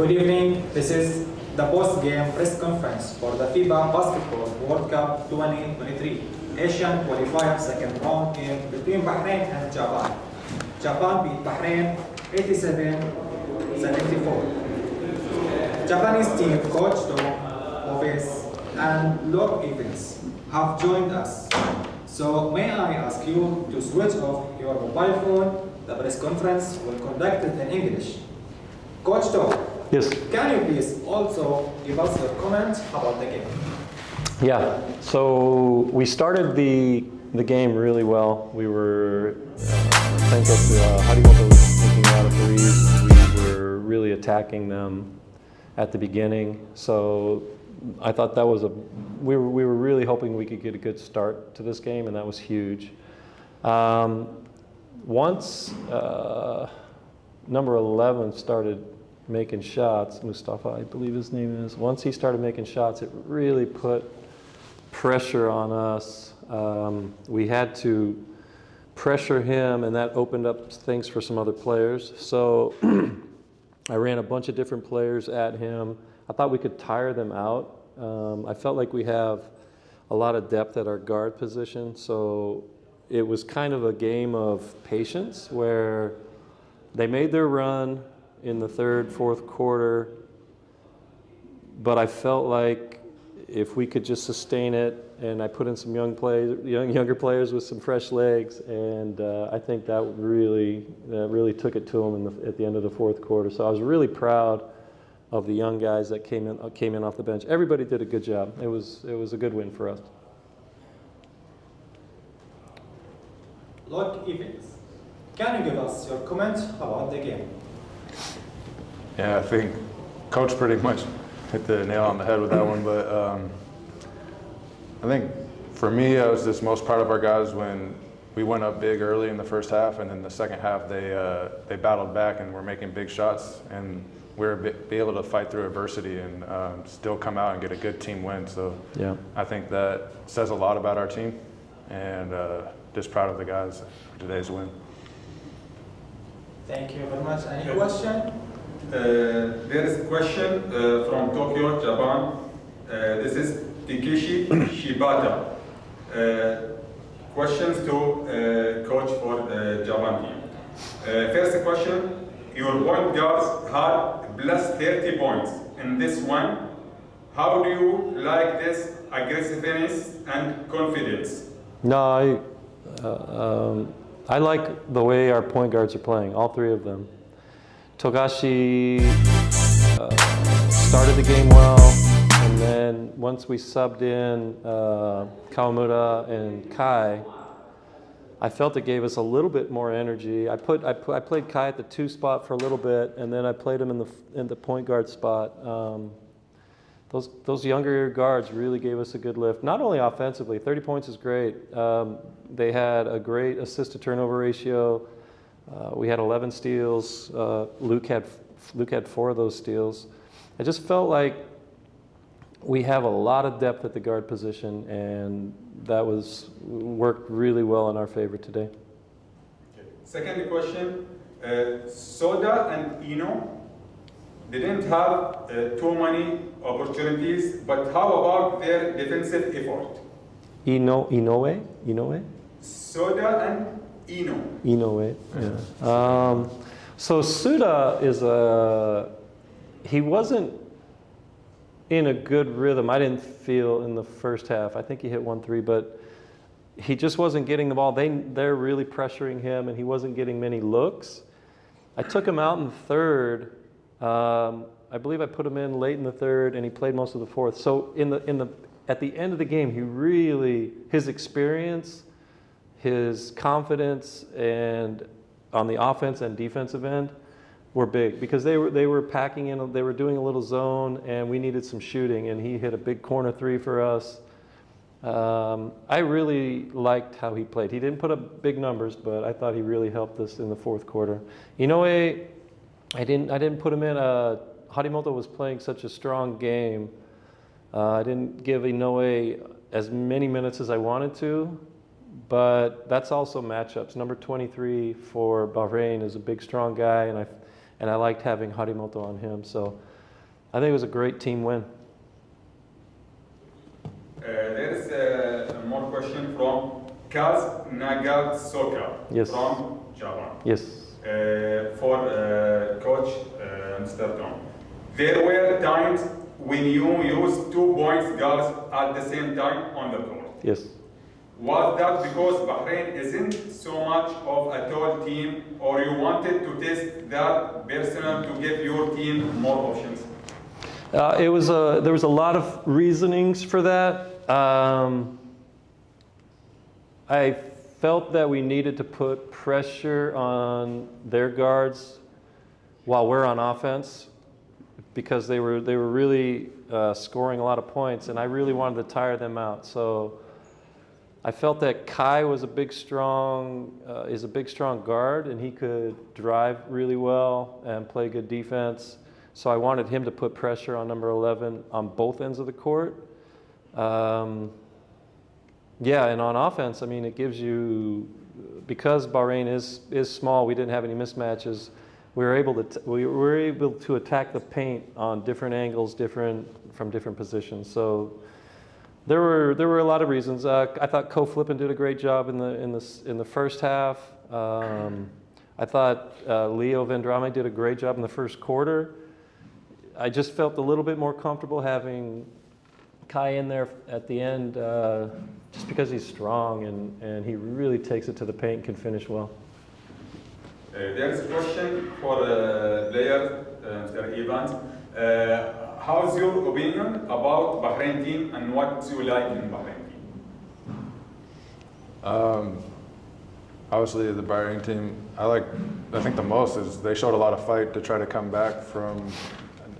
Good evening. This is the post-game press conference for the FIBA Basketball World Cup 2023 Asian Qualifiers second round game between Bahrain and Japan. Japan beat Bahrain 87-74. Japanese team coach Oves and Lord Evans have joined us. So may I ask you to switch off your mobile phone? The press conference will conduct it in English. Coach Tom, yes. Can you please also give us your comments about the game? Yeah, so we started the game really well. We were, I think that Harimoto was taking out of threes. We were really attacking them at the beginning. So I thought that was we were really hoping we could get a good start to this game, and that was huge. Once number 11 started making shots, Mustafa, I believe his name is, once he started making shots, it really put pressure on us. We had to pressure him, and that opened up things for some other players. So I ran a bunch of different players at him. I thought we could tire them out. I felt like we have a lot of depth at our guard position, so it was kind of a game of patience where they made their run in the third, fourth quarter, but I felt like if we could just sustain it, and I put in some younger players with some fresh legs, and I think that really took it to them at the end of the fourth quarter. So I was really proud of the young guys that came in off the bench. Everybody did a good job. It was a good win for us. Lord Evans, can you give us your comments about the game? Yeah, I think Coach pretty much hit the nail on the head with that one, but I think for me, I was just most proud of our guys when we went up big early in the first half, and in the second half they battled back and were making big shots, and we were able to fight through adversity and still come out and get a good team win. So yeah, I think that says a lot about our team, and just proud of the guys for today's win. Thank you very much. Any question? There is a question from Tokyo, Japan. This is Takeshi Shibata. Questions to coach for the Japan team. First question, your point guards had plus 30 points in this one. How do you like this aggressiveness and confidence? No, I like the way our point guards are playing, all three of them. Togashi started the game well, and then once we subbed in Kawamura and Kai, I felt it gave us a little bit more energy. I played Kai at the 2 spot for a little bit, and then I played him in the point guard spot. Those younger guards really gave us a good lift. Not only offensively, 30 points is great. They had a great assist to turnover ratio. We had 11 steals. Luke had 4 of those steals. I just felt like we have a lot of depth at the guard position, and that worked really well in our favor today. Okay. Second question, Soda and Ino didn't have too many opportunities, but how about their defensive effort? Inoue? Soda and Ino. Inoue, yeah. So Suda he wasn't in a good rhythm. I didn't feel in the first half. I think he hit 1 3, but he just wasn't getting the ball. They're really pressuring him, and he wasn't getting many looks. I took him out in the third. I believe I put him in late in the third, and he played most of the fourth. So at the end of the game, his experience, his confidence, and on the offense and defensive end were big, because they were packing in. They were doing a little zone, and we needed some shooting, and he hit a big corner 3 for us. I really liked how he played. He didn't put up big numbers, but I thought he really helped us in the fourth quarter. Inoue, I didn't put him in. Harimoto was playing such a strong game. I didn't give Inoue as many minutes as I wanted to, but that's also matchups. Number 23 for Bahrain is a big, strong guy, and I liked having Harimoto on him. So I think it was a great team win. There is more question from Kaz Nagatsoka Yes. from Japan. Yes. For Coach Mr. Tom. There were times when you used 2 point guards at the same time on the court. Yes. Was that because Bahrain isn't so much of a tall team, or you wanted to test that personnel to give your team more options? There was a lot of reasonings for that. I felt that we needed to put pressure on their guards while we're on offense, because they were really scoring a lot of points, and I really wanted to tire them out. So I felt that Kai was is a big strong guard, and he could drive really well and play good defense. So I wanted him to put pressure on number 11 on both ends of the court. Yeah, and on offense, I mean, it gives you, because Bahrain is small, we didn't have any mismatches. We were able to attack the paint on different angles, from different positions. So there were a lot of reasons. I thought Ko Flippin did a great job in the first half. I thought Leo Vendrame did a great job in the first quarter. I just felt a little bit more comfortable having Kai in there at the end, just because he's strong and he really takes it to the paint and can finish well. There's a question for player, Mr. Evans. How's your opinion about Bahrain team and what you like in Bahrain team? Obviously, the Bahrain team, I think the most is they showed a lot of fight to try to come back from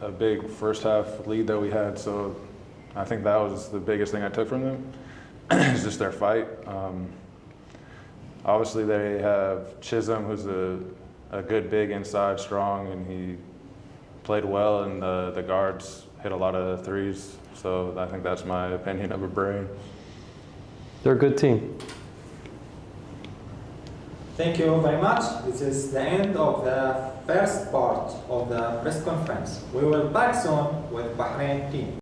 a big first half lead that we had. So I think that was the biggest thing I took from them, is just their fight. Obviously, they have Chisholm, who's a good big inside, strong, and he played well, and the guards hit a lot of threes. So I think that's my opinion of Bahrain. They're a good team. Thank you very much. This is the end of the first part of the press conference. We will back soon with Bahrain team.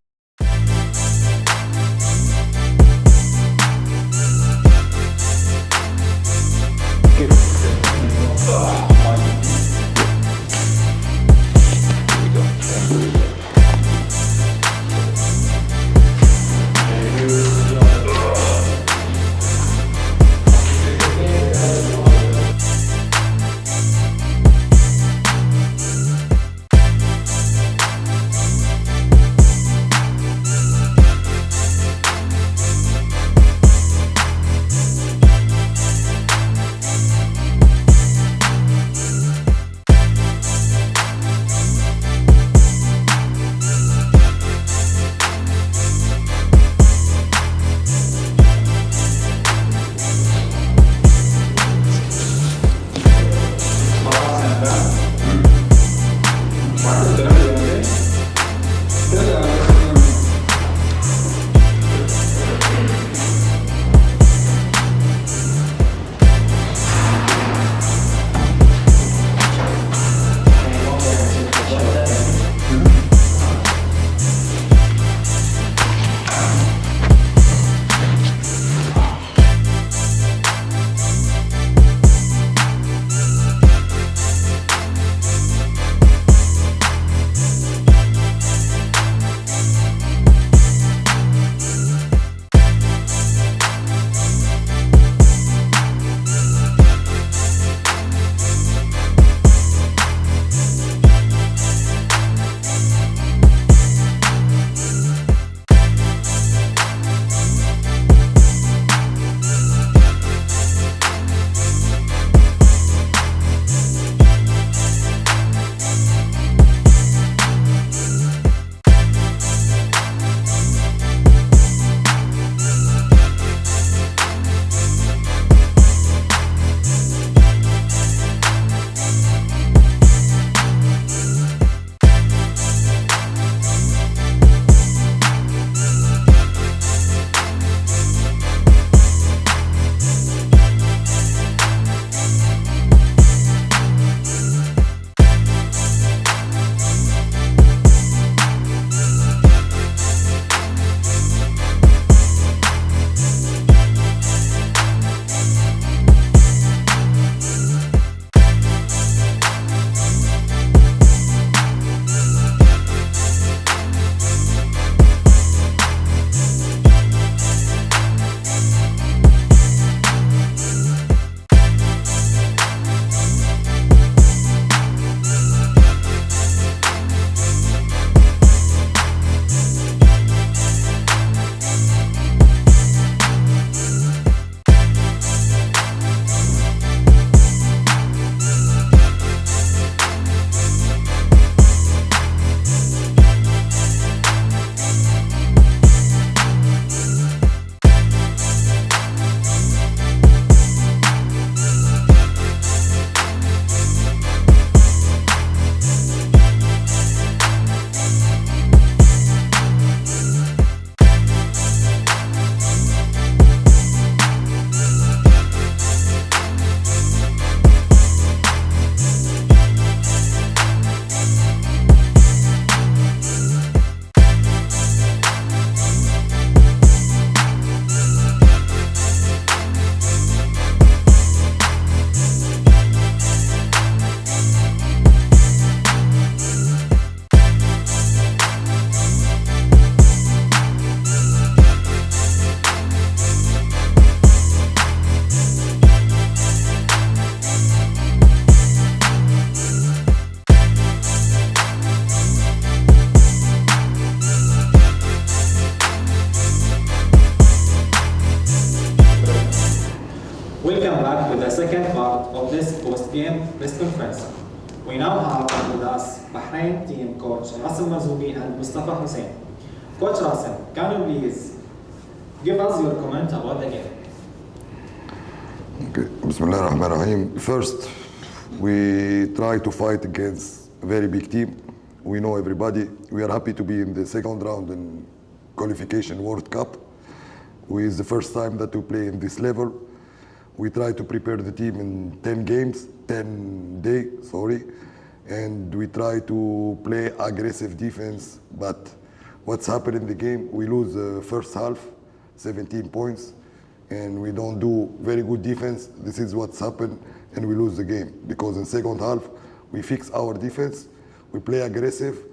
back with the second part of this post-game press conference. We now have with us Bahrain team coach Rasim Marzouki and Mustafa Hussein. Coach Rasim, can you please give us your comment about the game? Okay. Bismillah ar-Rahman ar-Rahim. First, we try to fight against a very big team. We know everybody. We are happy to be in the second round in qualification World Cup. It's the first time that we play in this level. We try to prepare the team in 10 days, and we try to play aggressive defense. But what's happened in the game, we lose the first half, 17 points, and we don't do very good defense. This is what's happened, and we lose the game. Because in second half, we fix our defense, we play aggressive,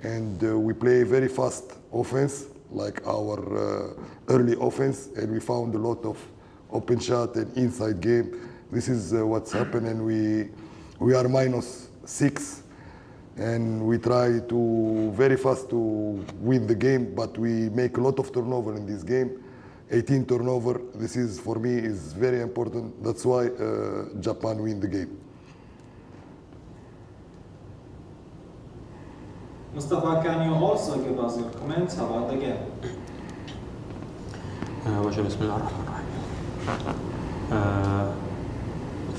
and we play very fast offense, like our early offense, and we found a lot of open shot and inside game. This is what's happened, and we are -6, and we try to very fast to win the game, but we make a lot of turnover in this game. 18 turnover. This is for me is very important. That's why Japan win the game. Mustafa, can you also give us your comments about the game?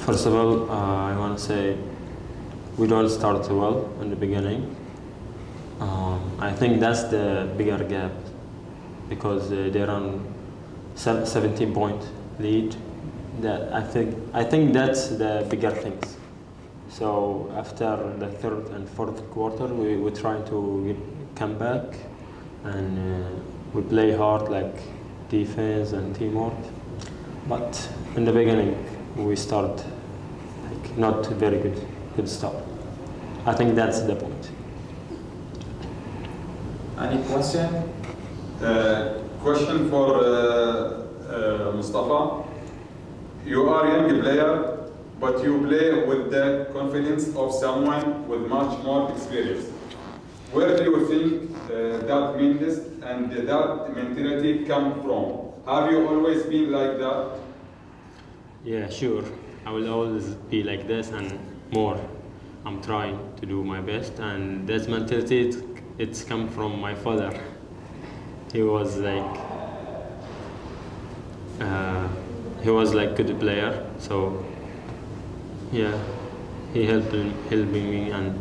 First of all, I want to say we don't start well in the beginning. I think that's the bigger gap because they're on 17-point lead. That I think that's the bigger things. So after the third and fourth quarter, we try to come back and we play hard, like defense and teamwork. But in the beginning, we start like not very good start. I think that's the point. Any question? Question for Mustafa. You are a young player, but you play with the confidence of someone with much more experience. Where do you think that meanness and that mentality come from? Have you always been like that? Yeah, sure. I will always be like this and more. I'm trying to do my best, and this mentality, it's come from my father. He was like good player, so yeah, he helped me and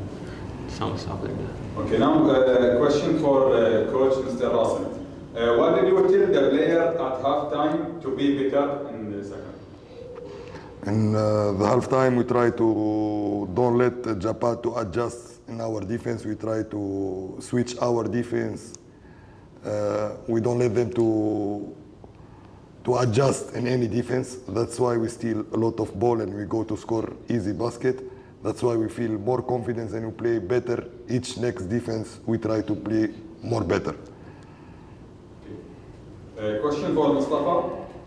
some stuff like that. Okay, now a question for Coach Mr. Rasim. What did you tell the player at halftime to be better in the second? In the halftime, we try to don't let Japan to adjust in our defense. We try to switch our defense. We don't let them to adjust in any defense. That's why we steal a lot of ball and we go to score easy basket. That's why we feel more confidence and we play better. Each next defense, we try to play more better. Okay. Question for Mustafa.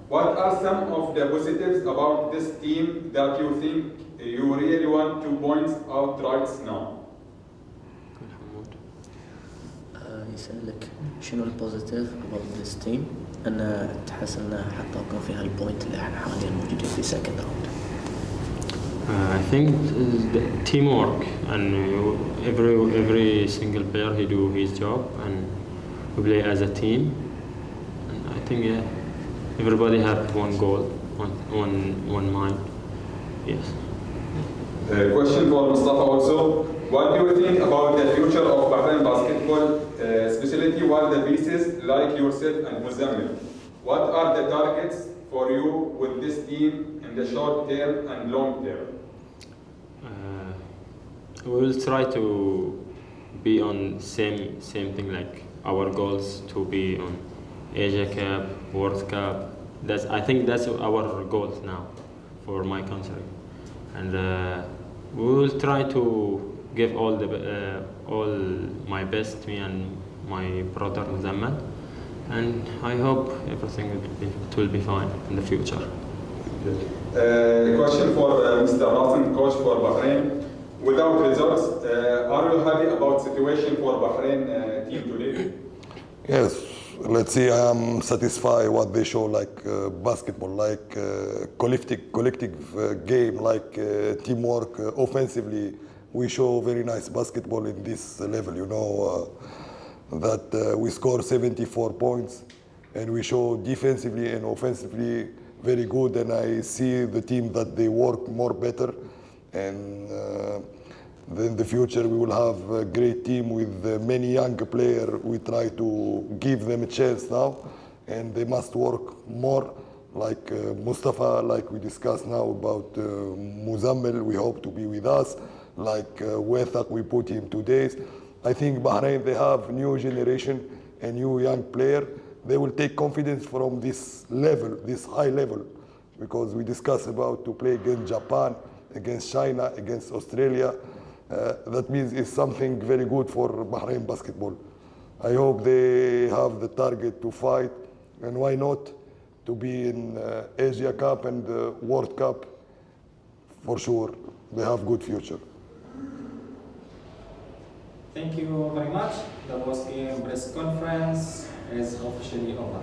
What are some of the positives about this team that you think you really want to point out right now? يسألك شنو البوزيتيف about this team أن تحس أن حطوكم في هالبوينت اللي احنا حاليا موجودين في second round. I think the teamwork and every single player he do his job and we play as a team. And I think everybody have one goal, one mind. Yes. Question for Mustafa also. What do you think about the future of Bahrain basketball, especially while the pieces like yourself and Muzammil? What are the targets for you with this team in the short term and long term? We will try to be on same thing, like our goals to be on Asia Cup, World Cup. I think that's our goals now for my country, and we will try to give all my best, me and my brother Zaman, and I hope everything will be fine in the future. Question for Mr. Rasim, coach for Bahrain. Without results, are you happy about situation for Bahrain team today? Yes, let's see, I am satisfied what they show, like basketball, like collective game, like teamwork. Offensively, we show very nice basketball in this level. You know that we score 74 points, and we show defensively and offensively very good. And I see the team that they work more better, and in the future we will have a great team with many young players. We try to give them a chance now, and they must work more. Like Mustafa, like we discussed now about Muzammil, we hope to be with us. Like Wethak, we put him 2 days. I think Bahrain, they have new generation and new young player. They will take confidence from this level, this high level, because we discussed about to play against Japan, against China, against Australia. That means it's something very good for Bahrain basketball. I hope they have the target to fight, and why not to be in Asia Cup and World Cup for sure. They have good future. Thank you very much. The post-game press conference is officially over.